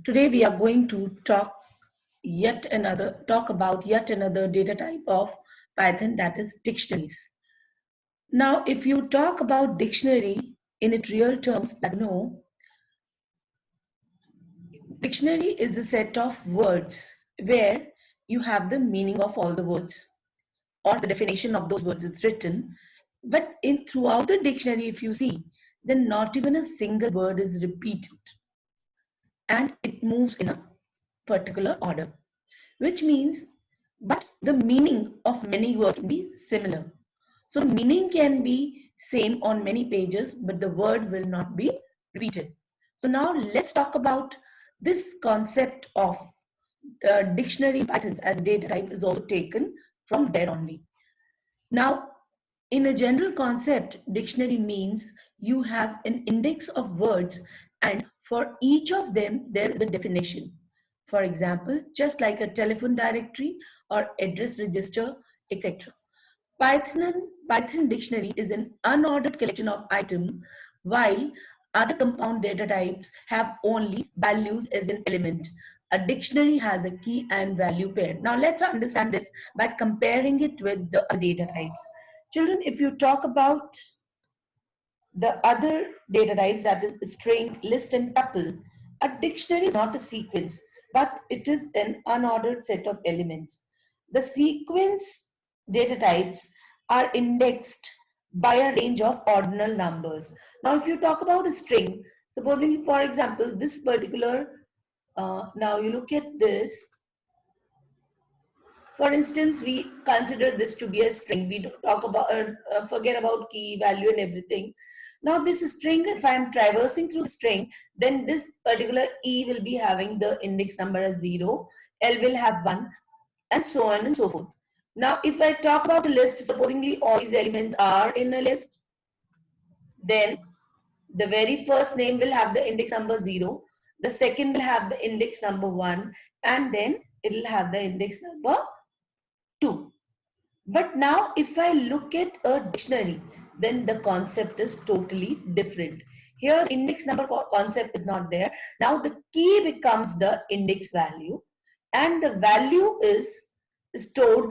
Today we are going to talk about yet another data type of Python, that is dictionaries. Now, if you talk about dictionary in its real terms, that no, dictionary is a set of words where you have the meaning of all the words or the definition of those words is written. But in throughout the dictionary, if you see, then not even a single word is repeated and it moves in a particular order, which means, but the meaning of many words can be similar. So meaning can be same on many pages, but the word will not be repeated. So now let's talk about this concept of dictionary Pythons as data type is also taken from there only. Now, in a general concept, dictionary means you have an index of words and for each of them, there is a definition. For example, just like a telephone directory or address register, etc. Python dictionary is an unordered collection of items, while other compound data types have only values as an element. A dictionary has a key and value pair. Now let's understand this by comparing it with the other data types. Children, if you talk about the other data types, that is string, list, and tuple, a dictionary is not a sequence, but it is an unordered set of elements. The sequence data types are indexed by a range of ordinal numbers. Now, if you talk about a string, supposing, for example, this particular, now you look at this, for instance, we consider this to be a string. We don't talk about, forget about key, value, and everything. Now, this string, if I am traversing through the string, then this particular E will be having the index number as 0, L will have 1, and so on and so forth. Now, if I talk about a list, supposingly all these elements are in a list, then the very first name will have the index number 0, the second will have the index number 1, and then it will have the index number 2. But now if I look at a dictionary, then the concept is totally different. Here index number concept is not there. Now the key becomes the index value and the value is stored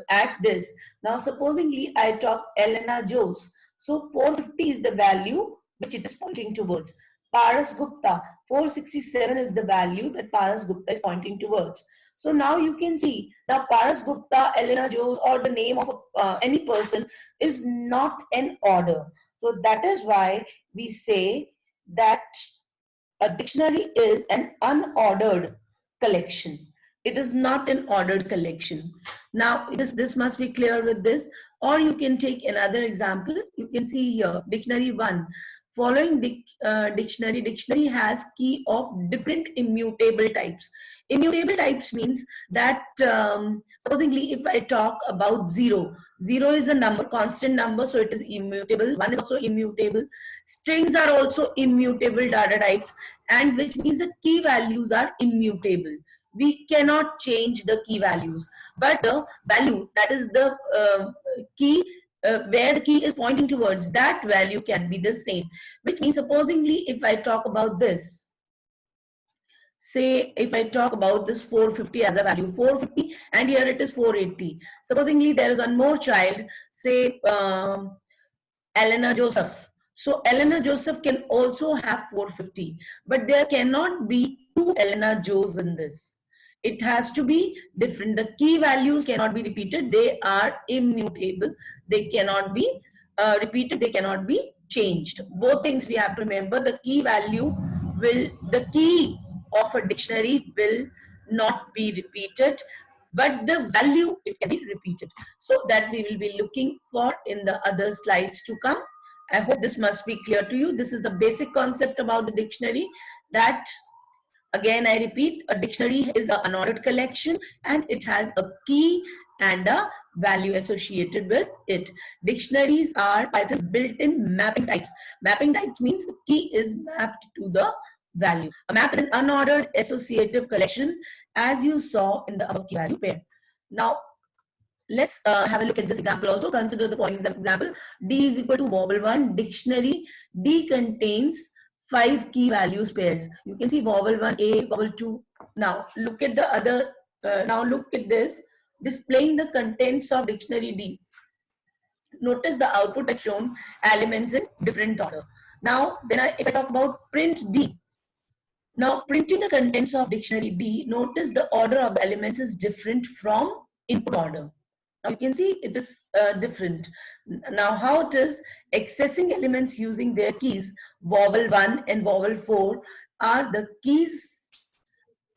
at this. Now supposingly I talk Elena Joes. So 450 is the value which it is pointing towards. Paras Gupta, 467 is the value that Paras Gupta is pointing towards. So now you can see now Paras Gupta, Elena Jones, or the name of any person is not an order. So that is why we say that a dictionary is an unordered collection. It is not an ordered collection. Now this must be clear with this. Or you can take another example. You can see here dictionary 1. Following dictionary has key of different immutable types. Immutable types means that supposedly if I talk about 0, 0 is a number, constant number, so it is immutable. 1 is also immutable. Strings are also immutable data types, and which means the key values are immutable. We cannot change the key values, but the value, that is the key, where the key is pointing towards, that value can be the same. Which means supposingly if I talk about this, say if I talk about this 450 as a value, 450, and here it is 480. Supposingly there is one more child, say Elena Joseph. So Elena Joseph can also have 450, but there cannot be two Elena Joes in this. It has to be different. The key values cannot be repeated. They are immutable. They cannot be repeated. They cannot be changed. Both things we have to remember. The key value the key of a dictionary will not be repeated, but the value it can be repeated. So that we will be looking for in the other slides to come. I hope this must be clear to you. This is the basic concept about the dictionary, that again I repeat, a dictionary is an unordered collection and it has a key and a value associated with it. Dictionaries are Python's built-in mapping types. Mapping types means the key is mapped to the value. A map is an unordered associative collection, as you saw in the above key value pair. Now let's have a look at this example also. Consider the following example. D is equal to vowel 1. Dictionary D contains 5 key values pairs. You can see vowel 1, A, vowel 2. Now look at the other, now look at this, displaying the contents of dictionary D. Notice the output has shown elements in different order. Now, if I talk about print D, now printing the contents of dictionary D, notice the order of the elements is different from input order. Now you can see it is different. Now how it is accessing elements using their keys, vowel 1 and vowel 4 are the keys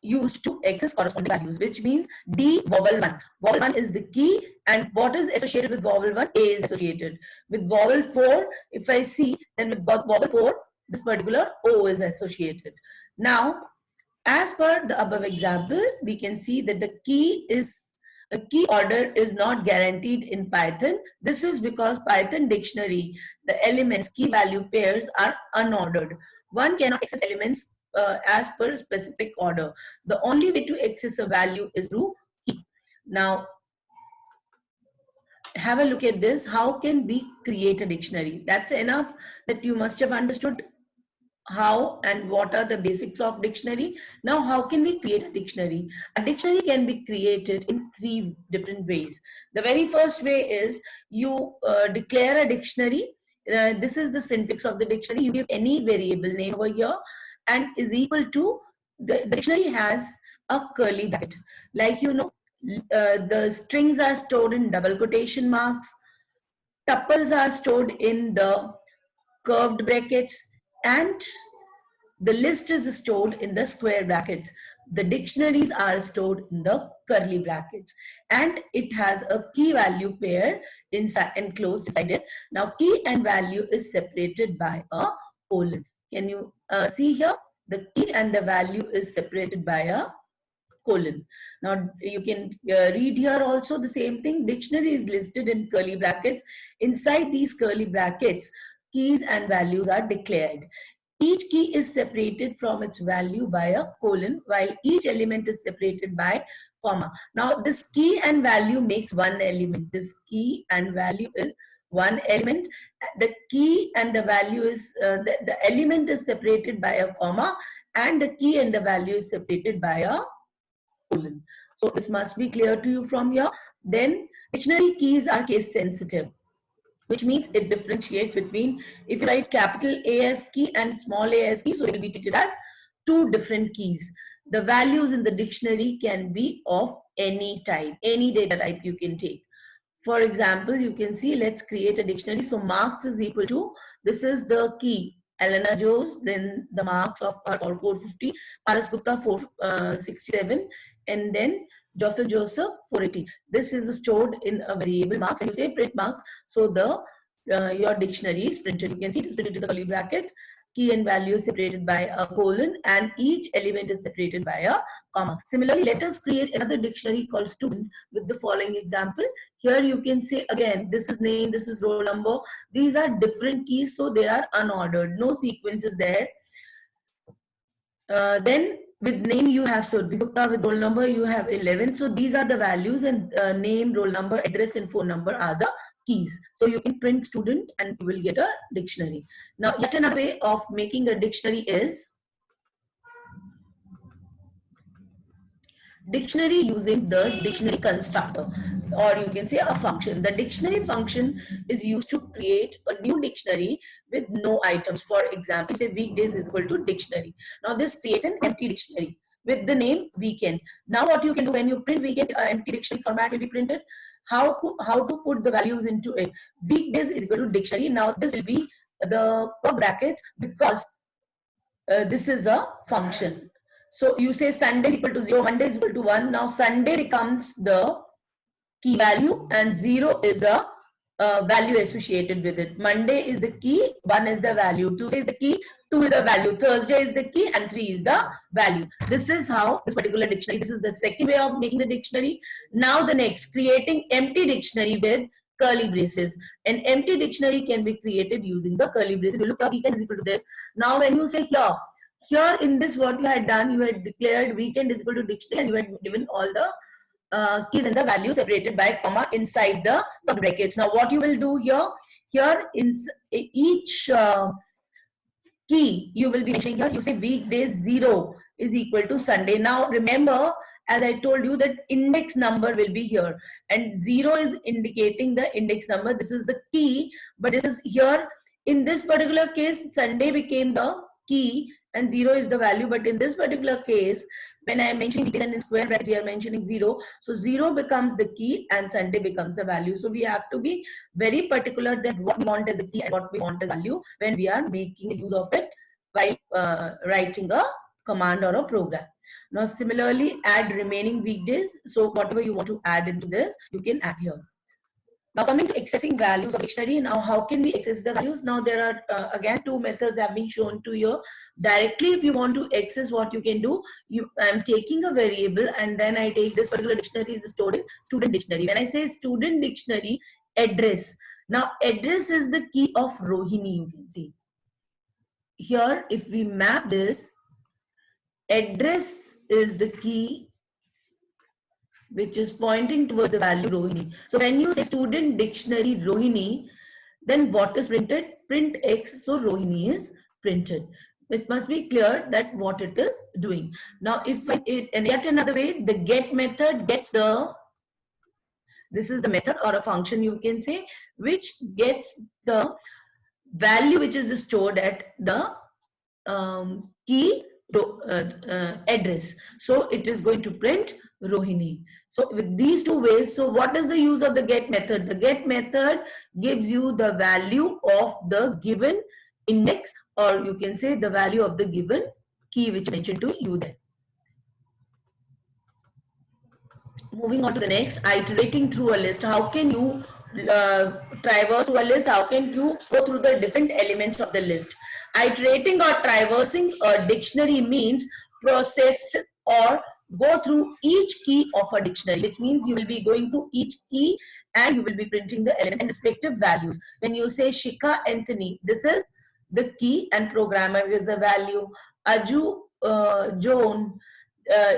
used to access corresponding values, which means D vowel 1. Vowel 1 is the key, and what is associated with vowel 1? A is associated. With vowel 4, if I see, then with vowel 4, this particular O is associated. Now, as per the above example, we can see that the key order is not guaranteed in Python. This is because Python dictionary, the elements, key value pairs are unordered. One cannot access elements as per specific order. The only way to access a value is through key. Now, have a look at this. How can we create a dictionary? That's enough that you must have understood how and what are the basics of dictionary. Now, how can we create a dictionary? A dictionary can be created in 3 different ways. The very first way is you declare a dictionary. This is the syntax of the dictionary. You give any variable name over here and is equal to, the dictionary has a curly bracket. Like, you know, the strings are stored in double quotation marks. Tuples are stored in the curved brackets, and the list is stored in the square brackets. The dictionaries are stored in the curly brackets, and it has a key value pair inside enclosed inside it. Now, key and value is separated by a colon. Can you see here? The key and the value is separated by a colon. Now you can read here also the same thing. Dictionary is listed in curly brackets. Inside these curly brackets, keys and values are declared. Each key is separated from its value by a colon, while each element is separated by comma. Now this key and value makes one element. This key and value is one element. The key and the value is, the element is separated by a comma, and the key and the value is separated by a colon. So this must be clear to you from here. Then dictionary keys are case sensitive, which means it differentiates between, if you write capital A as key and small a as key, so it will be treated as 2 different keys. The values in the dictionary can be of any type, any data type you can take. For example, you can see, let's create a dictionary. So marks is equal to, this is the key, Elena Joes, then the marks of 450, Paras Gupta 467, and then Joffel Joseph 480. This is stored in a variable marks, and you say print marks, so the your dictionary is printed. You can see it is printed in the curly brackets. Key and value is separated by a colon, and each element is separated by a comma. Similarly, let us create another dictionary called student with the following example. Here you can say, again, this is name, this is roll number. These are different keys, so they are unordered. No sequence is there. Then with name you have Surbhi Gupta, with roll number you have 11. So these are the values, and name, roll number, address and phone number are the keys. So you can print student and you will get a dictionary. Now yet another way of making a dictionary is dictionary using the dictionary constructor, or you can say a function. The dictionary function is used to create a new dictionary with no items. For example, say weekdays is equal to dictionary. Now this creates an empty dictionary with the name weekend. Now what you can do when you print weekend, empty dictionary format will be printed. How to put the values into it? Weekdays is equal to dictionary. Now this will be the brackets, because this is a function. So you say Sunday is equal to 0, Monday is equal to 1. Now Sunday becomes the key value and 0 is the value associated with it. Monday is the key, 1 is the value, Tuesday is the key, 2 is the value, Thursday is the key, and 3 is the value. This is how this particular dictionary, this is the second way of making the dictionary. Now the next, creating empty dictionary with curly braces. An empty dictionary can be created using the curly braces. You look up, weekend is equal to this. Now when you say here in this, what you had done, you had declared weekend is equal to dictionary, and you had given all the keys and the value separated by comma inside the brackets. Now what you will do here in each key you will be mentioning here. You say weekdays 0 is equal to Sunday. Now remember, as I told you, that index number will be here, and 0 is indicating the index number. This is the key, but this is here. In this particular case, Sunday became the key and 0 is the value. But in this particular case, when I am mentioning weekdays and in square bracket, we are mentioning 0. So 0 becomes the key and Sunday becomes the value. So we have to be very particular that what we want as a key and what we want as value when we are making use of it while writing a command or a program. Now similarly, add remaining weekdays. So whatever you want to add into this, you can add here. Now coming to accessing values of dictionary. Now how can we access the values? Now there are again two methods have been shown to you. Directly, if you want to access, what you can do, I'm taking a variable and then I take this particular dictionary is stored in student dictionary. When I say student dictionary, address. Now address is the key of Rohini, you can see. Here if we map this, address is the key which is pointing towards the value Rohini. So when you say student dictionary Rohini, then what is printed? Print X, so Rohini is printed. It must be clear that what it is doing. Now if and yet another way, the get method gets the, this is the method or a function you can say, which gets the value which is stored at the key address. So it is going to print Rohini. So with these two ways, so what is the use of the get method? The get method gives you the value of the given index, or you can say the value of the given key which mentioned to you there. Moving on to the next, iterating through a list. How can you traverse through a list? How can you go through the different elements of the list? Iterating or traversing a dictionary means process or go through each key of a dictionary, which means you will be going through each key and you will be printing the element and respective values. When you say Shika Anthony, this is the key and programmer is a value. Aju Joan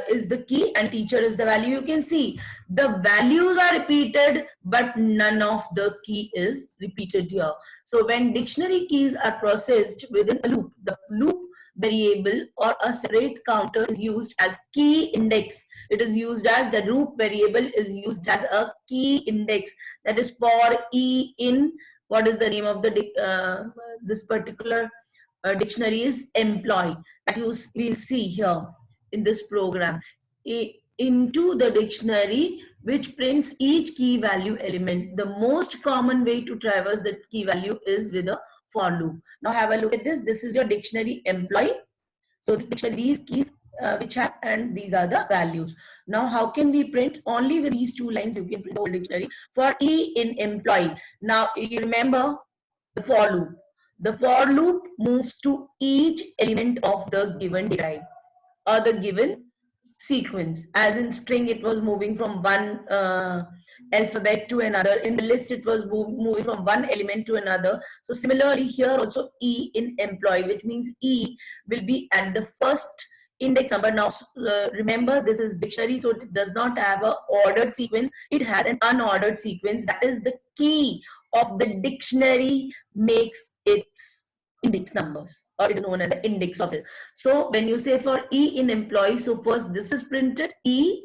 is the key and teacher is the value. You can see the values are repeated, but none of the key is repeated here. So when dictionary keys are processed within a loop, the loop variable or a separate counter is used as key index. It is used as the loop variable is used as a key index. That is for E in, what is the name of the this particular dictionary is employee. That you will see here in this program into the dictionary, which prints each key value element. The most common way to traverse the key value is with a for loop. Now have a look at this. This is your dictionary employee. So this dictionary, these keys which have, and these are the values. Now how can we print? Only with these two lines you can print the whole dictionary. For E in employee. Now you remember the for loop. The for loop moves to each element of the given data type or the given sequence. As in string, it was moving from one alphabet to another. In the list, it was moving from one element to another. So similarly here also E in employee, which means E will be at the first index number. Now remember, this is dictionary, so it does not have a ordered sequence. It has an unordered sequence. That is the key of the dictionary makes its index numbers, or it is known as the index of it. So when you say for E in employee, so first this is printed E,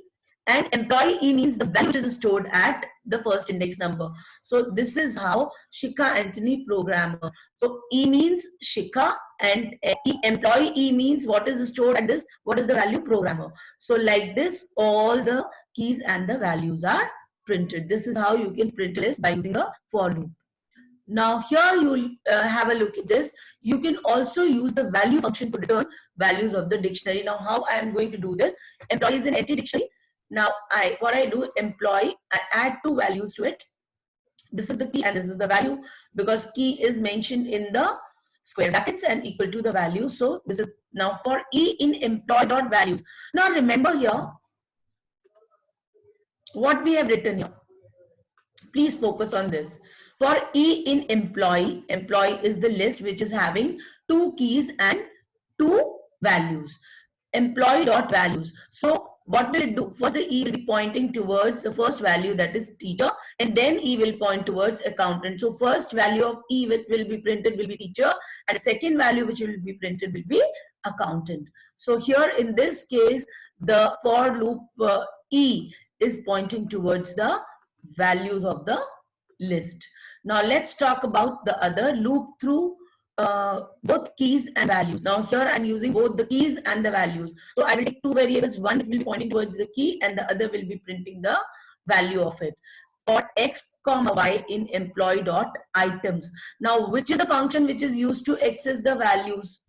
and employee E means the value which is stored at the first index number. So this is how Shika Anthony programmer. So E means Shika and employee E means what is stored at this, what is the value programmer. So like this, all the keys and the values are printed. This is how you can print this by using a for loop. Now here you will have a look at this. You can also use the value function to return values of the dictionary. Now how I am going to do this? Employee is an empty dictionary. Now what I do, employee, I add two values to it. This is the key and this is the value, because key is mentioned in the square brackets and equal to the value. So this is now for E in employee dot values. Now remember here what we have written here. Please focus on this. For E in employee, employee is the list which is having two keys and two values. Employee dot values. So what will it do? First, the E will be pointing towards the first value, that is teacher, and then E will point towards accountant. So first value of E which will be printed will be teacher, and the second value which will be printed will be accountant. So here in this case, the for loop E is pointing towards the values of the list. Now let's talk about the other loop through both keys and values. Now here I'm using both the keys and the values. So I will take two variables. One will be pointing towards the key and the other will be printing the value of it. For x comma y in employee dot items. Now which is the function which is used to access the values?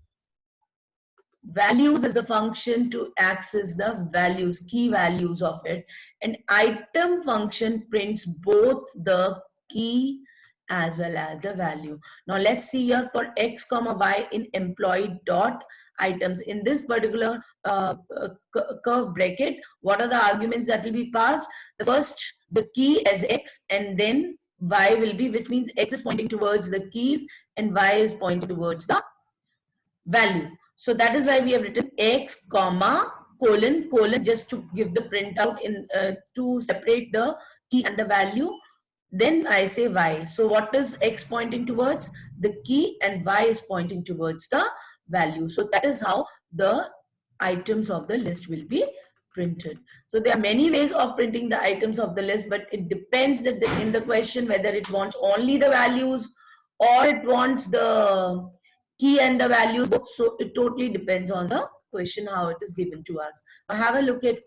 Values is the function to access the values, key values of it. And item function prints both the key as well as the value. Now let's see here for x comma y in employee dot items. In this particular curve bracket, what are the arguments that will be passed? The first, the key as x, and then y will be, which means x is pointing towards the keys and y is pointing towards the value. So that is why we have written x comma colon colon, just to give the printout in to separate the key and the value. Then I say y. So what is x pointing towards? The key, and y is pointing towards the value. So that is how the items of the list will be printed. So there are many ways of printing the items of the list, but it depends that in the question whether it wants only the values or it wants the key and the values. So it totally depends on the question how it is given to us. Now have a look at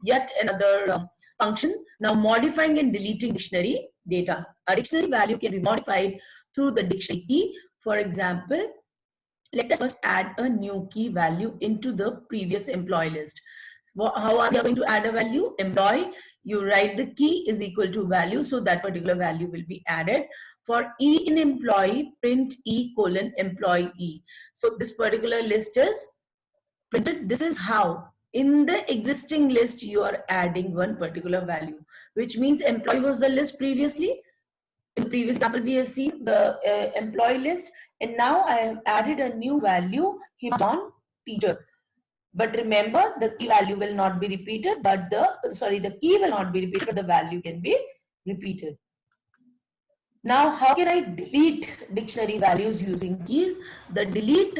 yet another function. Now modifying and deleting dictionary data. A dictionary value can be modified through the dictionary key. For example, let us first add a new key value into the previous employee list. So how are we going to add a value? Employee, you write the key is equal to value, so that particular value will be added. For E in employee, print E colon employee E. So this particular list is printed. This is how in the existing list you are adding one particular value, which means employee was the list previously. In the previous example, we have seen the employee list, and now I have added a new value, John teacher. But remember, the key value will not be repeated, but the key will not be repeated, but the value can be repeated. Now, how can I delete dictionary values using keys? The delete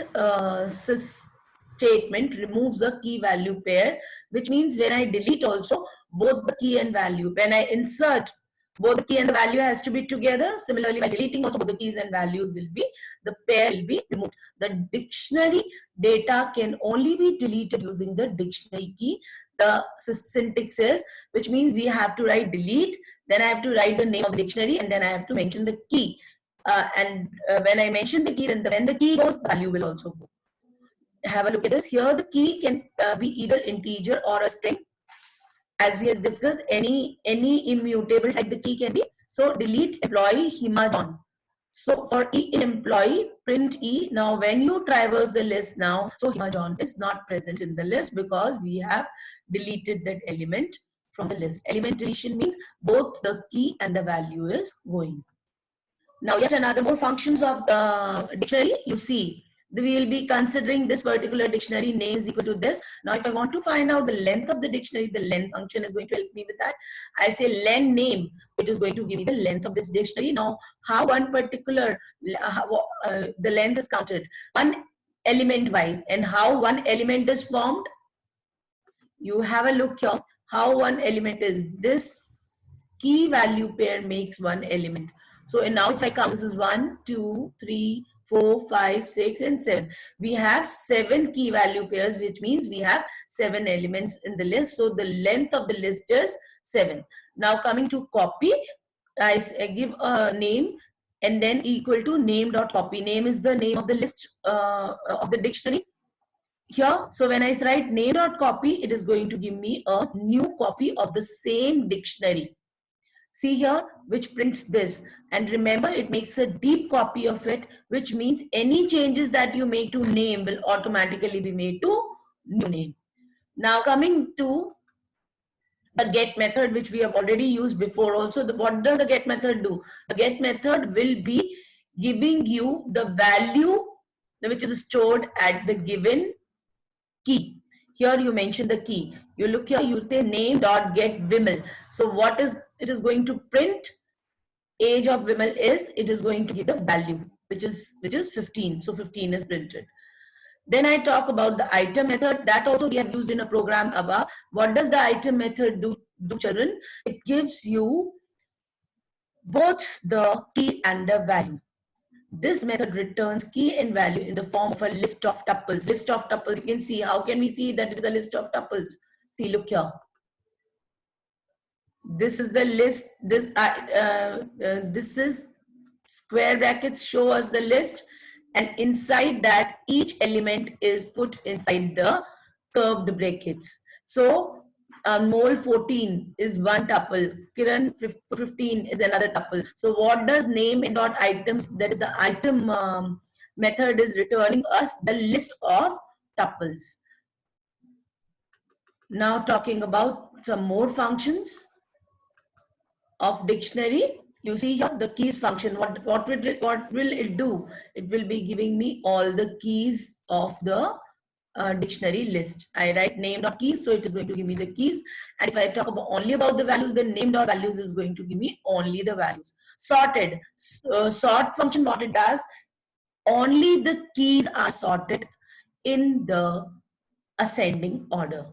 statement removes a key value pair, which means when I delete also, both the key and value. When I insert, both the key and the value has to be together. Similarly, by deleting also, both the keys and values will be, the pair will be removed. The dictionary data can only be deleted using the dictionary key. The syntax says, which means we have to write delete, then I have to write the name of the dictionary, and then I have to mention the key. When I mention the key, then when the key goes, the value will also go. Have a look at this. Here the key can be either integer or a string. As we have discussed, any immutable type the key can be. So delete employee John. So for E in employee, print E. Now when you traverse the list now, so John is not present in the list because we have deleted that element from the list. Element deletion means both the key and the value is going. Now yet another more functions of the dictionary. You see, we will be considering this particular dictionary name is equal to this. Now if I want to find out the length of the dictionary, the length function is going to help me with that. I say len name, it is going to give me the length of this dictionary. Now how one particular the length is counted, one element wise, and how one element is formed. You have a look here how one element is. This key value pair makes one element. So now if I count, this is 1, 2, 3, 4, 5, 6, and 7. We have 7 key value pairs, which means we have 7 elements in the list. So the length of the list is 7. Now coming to copy, I give a name and then equal to name.copy. Name is the name of the list of the dictionary. Here, so when I write name.copy, it is going to give me a new copy of the same dictionary. See here, which prints this. And remember, it makes a deep copy of it, which means any changes that you make to name will automatically be made to new name. Now coming to the get method, which we have already used before also. What does the get method do? The get method will be giving you the value which is stored at the given key. Here you mention the key. You look here, you say name dot get Vimal. So what is it is going to print? Age of Vimal is, it is going to give the value, which is 15. So 15 is printed. Then I talk about the item method. That also we have used in a program above. What does the item method do children? It gives you both the key and the value. This method returns key and value in the form of a list of tuples. List of tuples, you can see. How can we see that it is a list of tuples? See, look here. This is the list. This is square brackets show us the list, and inside that each element is put inside the curved brackets. So mole 14 is one tuple, Kiran 15 is another tuple. So what does name and dot items, that is the item method, is returning us the list of tuples. Now talking about some more functions of dictionary. You see here the keys function. What will it do? It will be giving me all the keys of the dictionary list. I write name dot keys, so it is going to give me the keys. And if I talk about only about the values, then name dot values is going to give me only the values. Sorted. Sort function, what it does, only the keys are sorted in the ascending order.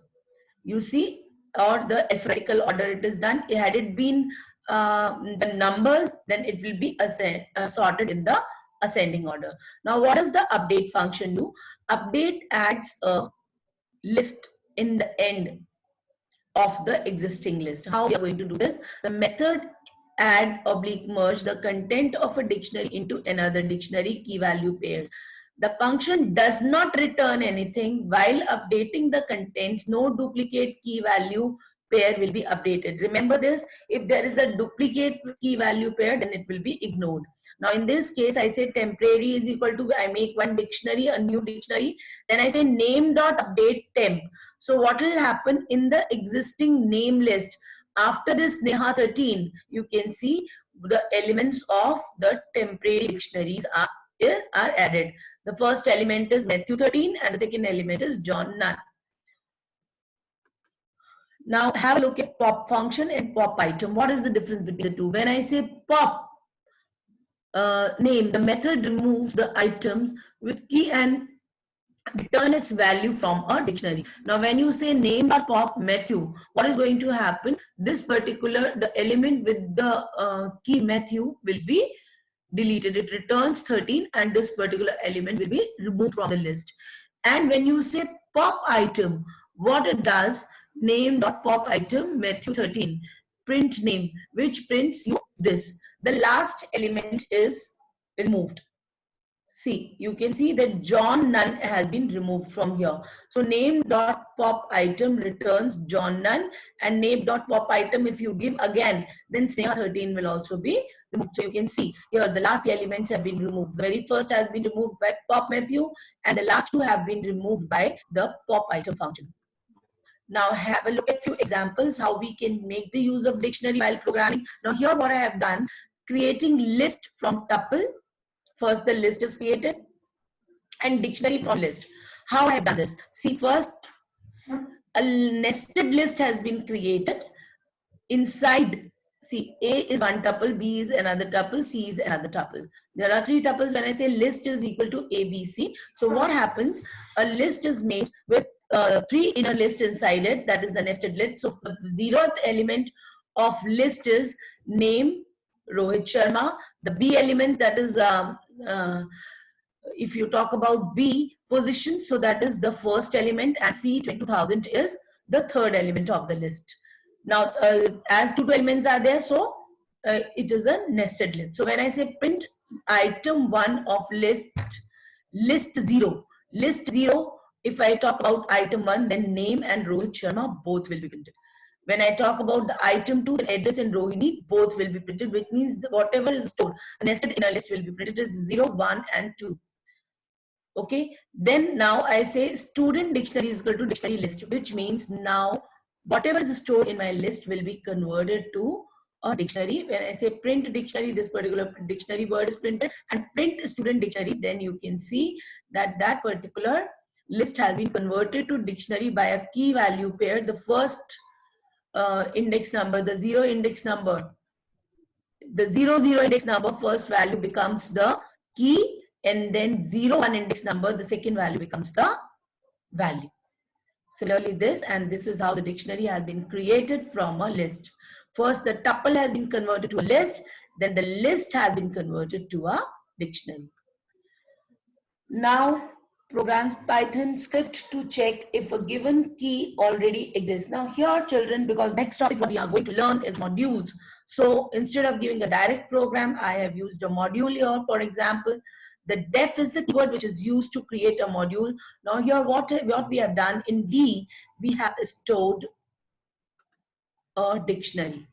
You see, or the alphabetical order it is done. Had it been the numbers, then it will be sorted in the ascending order. Now, what does the update function do? Update adds a list in the end of the existing list. How we are going to do this? The method add oblique merge the content of a dictionary into another dictionary key value pairs. The function does not return anything while updating the contents. No duplicate key value pair will be updated. Remember this, if there is a duplicate key value pair, then it will be ignored. Now in this case, I say temporary is equal to, I make one dictionary, a new dictionary, then I say name dot update temp. So what will happen in the existing name list? After this Neha 13, you can see the elements of the temporary dictionaries are added. The first element is Matthew 13 and the second element is John none. Now have a look at pop function and pop item. What is the difference between the two? When I say pop name, the method removes the items with key and return its value from a dictionary. Now when you say name or pop Matthew, what is going to happen? This particular, the element with the key Matthew will be deleted. It returns 13 and this particular element will be removed from the list. And when you say pop item, what it does, name dot pop item Matthew 13, print name, which prints you this. The last element is removed. See, you can see that John none has been removed from here. So name dot pop item returns John none, and name dot pop item, if you give again, then Sneha 13 will also be removed. So you can see here the last elements have been removed. The very first has been removed by pop Matthew, and the last two have been removed by the pop item function. Now have a look at few examples how we can make the use of dictionary while programming. Now here what I have done, creating list from tuple. First the list is created and dictionary from list. How I have done this? See, first a nested list has been created. Inside, see, A is one tuple, B is another tuple, C is another tuple. There are three tuples. When I say list is equal to A, B, C, so what happens? A list is made with three inner lists inside it. That is the nested list. So the 0th element of list is name Rohit Sharma. The B element, that is if you talk about B, position, so that is the first element, and fee 2000 is the third element of the list. Now as two elements are there, so it is a nested list. So when I say print item 1 of list 0, if I talk about item 1, then name and Rohit Sharma both will be printed. When I talk about the item 2, the address and Rohini, both will be printed, which means whatever is stored, the nested inner list will be printed as 0, 1 and 2. Okay, then now I say student dictionary is equal to dictionary list, which means now whatever is stored in my list will be converted to a dictionary. When I say print dictionary, this particular dictionary word is printed, and print student dictionary, then you can see that that particular list has been converted to dictionary by a key value pair. The first index number, the zero index number, the 00 index number, first value becomes the key, and then 01 index number, the second value becomes the value. Similarly, this is how the dictionary has been created from a list. First, the tuple has been converted to a list, then the list has been converted to a dictionary. Now, programs Python script to check if a given key already exists. Now here, children, because next topic what we are going to learn is modules. So instead of giving a direct program, I have used a module here. For example, the def is the keyword which is used to create a module. Now here, what we have done in D, we have stored a dictionary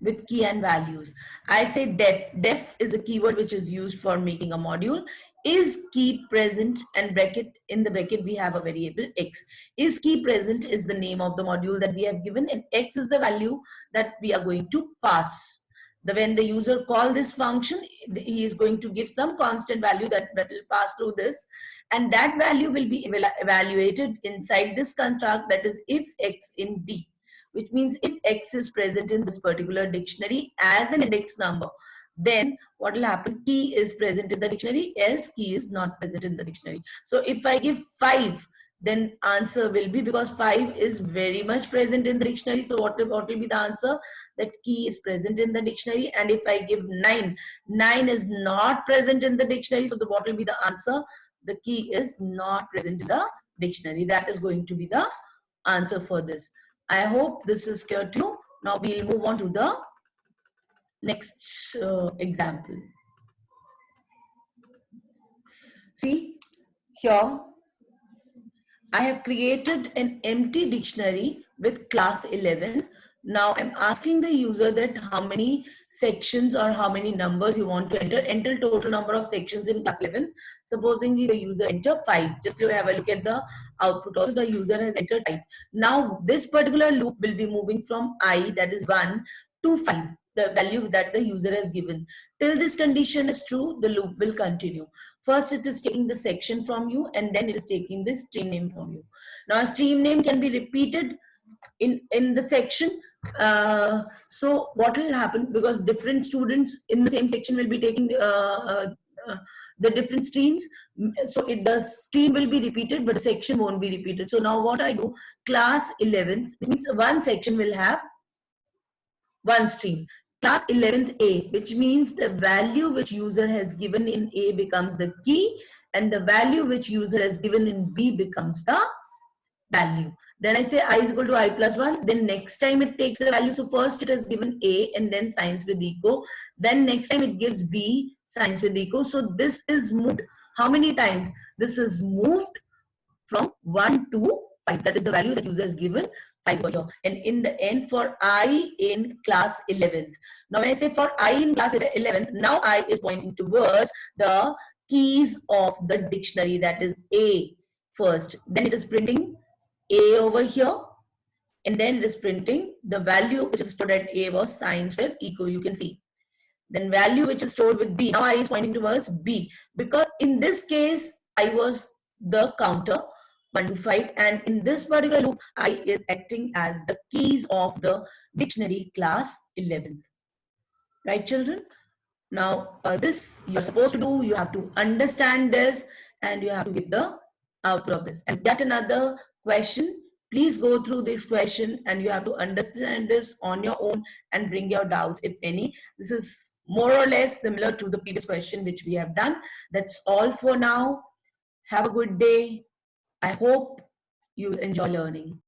with key and values. I say def. Def is a keyword which is used for making a module. Is key present, and bracket, in the bracket we have a variable x. Is key present is the name of the module that we have given, and x is the value that we are going to pass. When the user call this function, he is going to give some constant value that will pass through this, and that value will be evaluated inside this construct, that is if x in D, which means if x is present in this particular dictionary as an index number, then what will happen? Key is present in the dictionary, else key is not present in the dictionary. So if I give 5, then answer will be, because 5 is very much present in the dictionary, so what will be the answer? That key is present in the dictionary. And if I give 9, 9 is not present in the dictionary, so what will be the answer? The key is not present in the dictionary. That is going to be the answer for this. I hope this is clear to you. Now we'll move on to the next example. See, here I have created an empty dictionary with class 11. Now I'm asking the user that how many sections or how many numbers you want to enter. Enter total number of sections in class 11. Supposing the user enter 5. Just to have a look at the output. Also the user has entered 5. Now this particular loop will be moving from I, that is 1, to 5. The value that the user has given. Till this condition is true, the loop will continue. First, it is taking the section from you, and then it is taking the stream name from you. Now, a stream name can be repeated in the section. So, what will happen? Because different students in the same section will be taking the different streams. So, the stream will be repeated, but the section won't be repeated. So, now what I do? Class 11 means one section will have one stream. Class 11th A, which means the value which user has given in A becomes the key, and the value which user has given in B becomes the value. Then I say I is equal to I plus 1. Then next time it takes the value. So first it has given A and then signs with echo. Then next time it gives B, signs with echo. So this is moved. How many times? This is moved from 1 to 5. That is the value that user has given. 5 over here. And in the end, for I in class 11th. Now when I say for I in class 11th, now I is pointing towards the keys of the dictionary, that is A first. Then it is printing A over here. And then it is printing the value which is stored at A was signs with echo, you can see. Then value which is stored with B. Now I is pointing towards B. Because in this case, I was the counter. 1 to 5, and in this particular loop I is acting as the keys of the dictionary class 11th. Right, children? Now this you're supposed to do, you have to understand this and you have to give the output of this. And yet another question, please go through this question and you have to understand this on your own and bring your doubts if any. This is more or less similar to the previous question which we have done. That's all for now. Have a good day. I hope you enjoy learning.